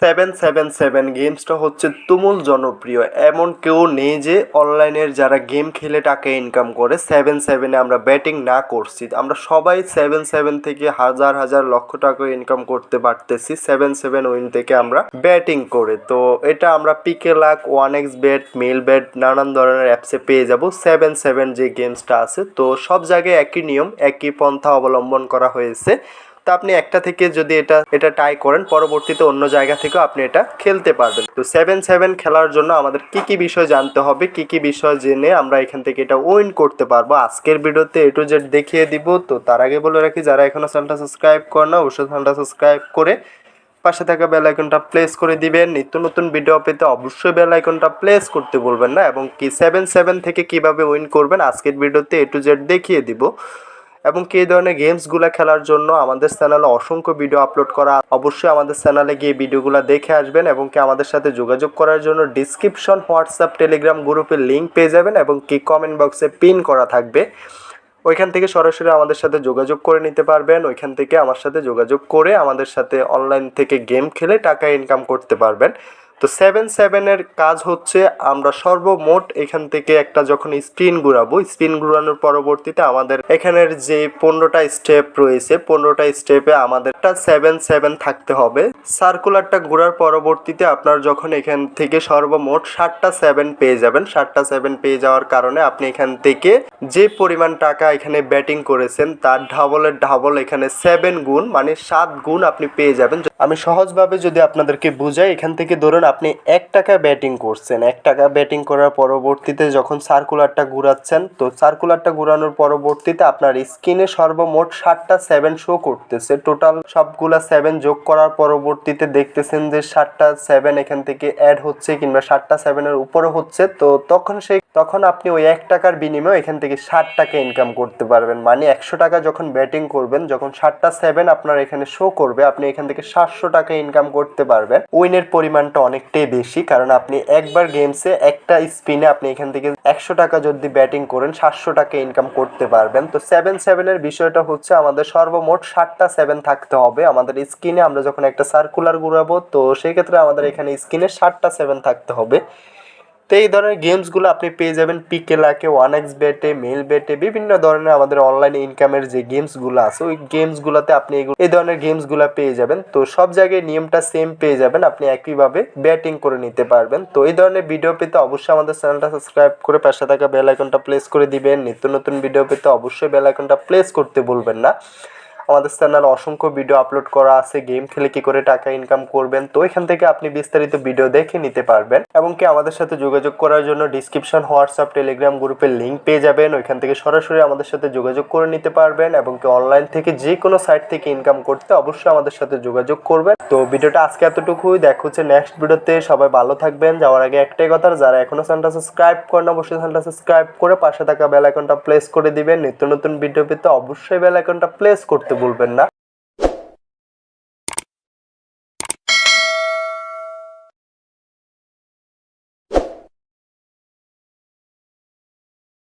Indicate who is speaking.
Speaker 1: 777 গেমসটা হচ্ছে তুমুল জনপ্রিয়। এমন কেউ নেই যে অনলাইনের যারা গেম খেলে টাকা ইনকাম করে 7-7-এ আমরা ব্যাটিং না করছি। আমরা সবাই 7-7 থেকে হাজার হাজার লক্ষ টাকা ইনকাম করতে পারতেছি 7-7 উইন থেকে আমরা ব্যাটিং করে। তো এটা আমরা পিকে লাক, 1x বেট, মেল বেট নানান ধরনের অ্যাপসে পেয়ে যাব। 7-7 যে গেমসটা আছে, তো সব জায়গায় একই নিয়ম, একই পন্থা অবলম্বন করা হয়েছে। তো আপনি একটা থেকে যদি এটা ট্রাই করেন, পরবর্তীতে অন্য জায়গা থেকেও আপনি এটা খেলতে পারবেন। তো 7-7 খেলার জন্য আমাদের কি কি বিষয় জানতে হবে, কি কি বিষয় জেনে আমরা এখান থেকে এটা উইন করতে পারবো, আজকের ভিডিওতে A to Z দেখিয়ে দিব। তো তার আগে বলে রাখি, যারা এখনো চ্যানেলটা সাবস্ক্রাইব করে না, অবশ্যই চ্যানেলটা সাবস্ক্রাইব করে পাশে থাকা বেল আইকনটা প্রেস করে দিবেন। নিত্য নতুন ভিডিও পেতে অবশ্যই বেল আইকনটা প্রেস করতে ভুলবেন না, এবং কি 7-7 থেকে কিভাবে উইন করবেন আজকের ভিডিওতে A to Z দেখিয়ে দিব। এবং কি এই ধরনের গেমসগুলো খেলার জন্য আমাদের চ্যানেলে অসংখ্য ভিডিও আপলোড করা, অবশ্যই আমাদের চ্যানেলে গিয়ে ভিডিওগুলো দেখে আসবেন। এবং কি আমাদের সাথে যোগাযোগ করার জন্য ডিসক্রিপশন, হোয়াটসঅ্যাপ, টেলিগ্রাম গ্রুপের লিঙ্ক পেয়ে যাবেন, এবং কি কমেন্ট বক্সে পিন করা থাকবে, ওইখান থেকে সরাসরি আমাদের সাথে যোগাযোগ করে নিতে পারবেন। ওইখান থেকে আমার সাথে যোগাযোগ করে আমাদের সাথে অনলাইন থেকে গেম খেলে টাকা ইনকাম করতে পারবেন। তো 7-7-এর কাজ হচ্ছে, আমরা সর্বমোট এখান থেকে একটা যখন স্পিন ঘুরাবো, স্পিন ঘুরানোর পরবর্তীতে আমাদের এখানের যে 15টা স্টেপ রয়েছে, 15টা স্টেপে আমাদের একটা 7-7 থাকতে হবে। সার্কুলারটা ঘোরার পরবর্তীতে আপনার যখন এখান থেকে সর্বমোট 7টা 7 পেয়ে যাবেন, 7টা 7 পেয়ে যাওয়ার কারণে আপনি এখান থেকে যে পরিমাণ টাকা এখানে ব্যাটিং করেছেন তার ডাবলের ডাবল, এখানে 7 গুণ মানে 7 গুণ আপনি পেয়ে যাবেন। আমি সহজভাবে যদি আপনাদেরকে বুঝাই, এখান থেকে ধরুন আপনি 1 টাকা ব্যাটিং করছেন, 1 টাকা ব্যাটিং করার পরবর্তীতে যখন সার্কুলারটা ঘুরাচ্ছেন, তো সার্কুলারটা ঘুরানোর পরবর্তীতে আপনার স্ক্রিনে সর্বমোট 7টা 7 শো করতেছে। টোটাল সবগুলা 7 যোগ করার পরবর্তীতে দেখতেছেন যে 7টা 7 এখান থেকে অ্যাড হচ্ছে, কিংবা 7টা 7-এর উপরে হচ্ছে। তো তখন আপনি ওই 1 টাকার বিনিময়ে এখান থেকে 60 টাকা ইনকাম করতে পারবেন। মানে 100 টাকা যখন ব্যাটিং করবেন, যখন 7টা 7 আপনার এখানে শো করবে, আপনি এখান থেকে 700 টাকা ইনকাম করতে পারবেন। উইনের পরিমাণটা অনেকটাই বেশি, কারণ আপনি একবার গেমসে একটা স্পিনে আপনি এখান থেকে 100 টাকা যদি ব্যাটিং করেন, 700 টাকা ইনকাম করতে পারবেন। তো 7-7-এর বিষয়টা হচ্ছে, আমাদের সর্বমোট 7টা 7 থাকতে হবে আমাদের স্ক্রিনে। আমরা যখন একটা সার্কুলার ঘুরাবো, তো সেই ক্ষেত্রে আমাদের এখানে স্ক্রিনে 7টা 7 থাকতে হবে। তো এই ধরনের গেমসগুলো আপনি পেয়ে যাবেন পিকে লাকে, 1x বেটে, মেল বেটে, বিভিন্ন ধরনের আমাদের অনলাইন ইনকামের যে গেমসগুলো আছে, ওই গেমসগুলোতে আপনি এই ধরনের গেমসগুলো পেয়ে যাবেন। তো সব জায়গায় নিয়মটা সেম পেয়ে যাবেন, আপনি একইভাবে ব্যাটিং করে নিতে পারবেন। তো এই ধরনের ভিডিও পেতে অবশ্যই আমাদের চ্যানেলটা সাবস্ক্রাইব করে পাশে থাকা বেল আইকনটা প্রেস করে দিবেন। নিত্য নতুন ভিডিও পেতে অবশ্যই বেল আইকনটা প্রেস করতে ভুলবেন না। আমাদের চ্যানেলে অসংখ্য ভিডিও আপলোড করা আছে, গেম খেলে কি করে টাকা ইনকাম করবেন, তো এখান থেকে আপনি বিস্তারিত ভিডিও দেখে নিতে পারবেন। এবং কি আমাদের সাথে যোগাযোগ করার জন্য ডিসক্রিপশন, হোয়াটসঅ্যাপ, টেলিগ্রাম গ্রুপের লিঙ্ক পেয়ে যাবেন, ওইখান থেকে সরাসরি আমাদের সাথে যোগাযোগ করে নিতে পারবেন। এবং কি অনলাইন থেকে যে কোনো সাইট থেকে ইনকাম করতে অবশ্যই আমাদের সাথে যোগাযোগ করবেন। তো ভিডিওটা আজকে এতটুকুই, দেখা হচ্ছে নেক্সট ভিডিওতে। সবাই ভালো থাকবেন। যাওয়ার আগে একটাই কথা, যারা এখনো চ্যানেলটা সাবস্ক্রাইব করেন, অবশ্যই চ্যানেলটা সাবস্ক্রাইব করে পাশে থাকা বেল আইকনটা প্রেস করে দিবেন। নিত্য নতুন ভিডিও পেতে অবশ্যই বেল আইকনটা প্রেস করতে ভুলবেন না।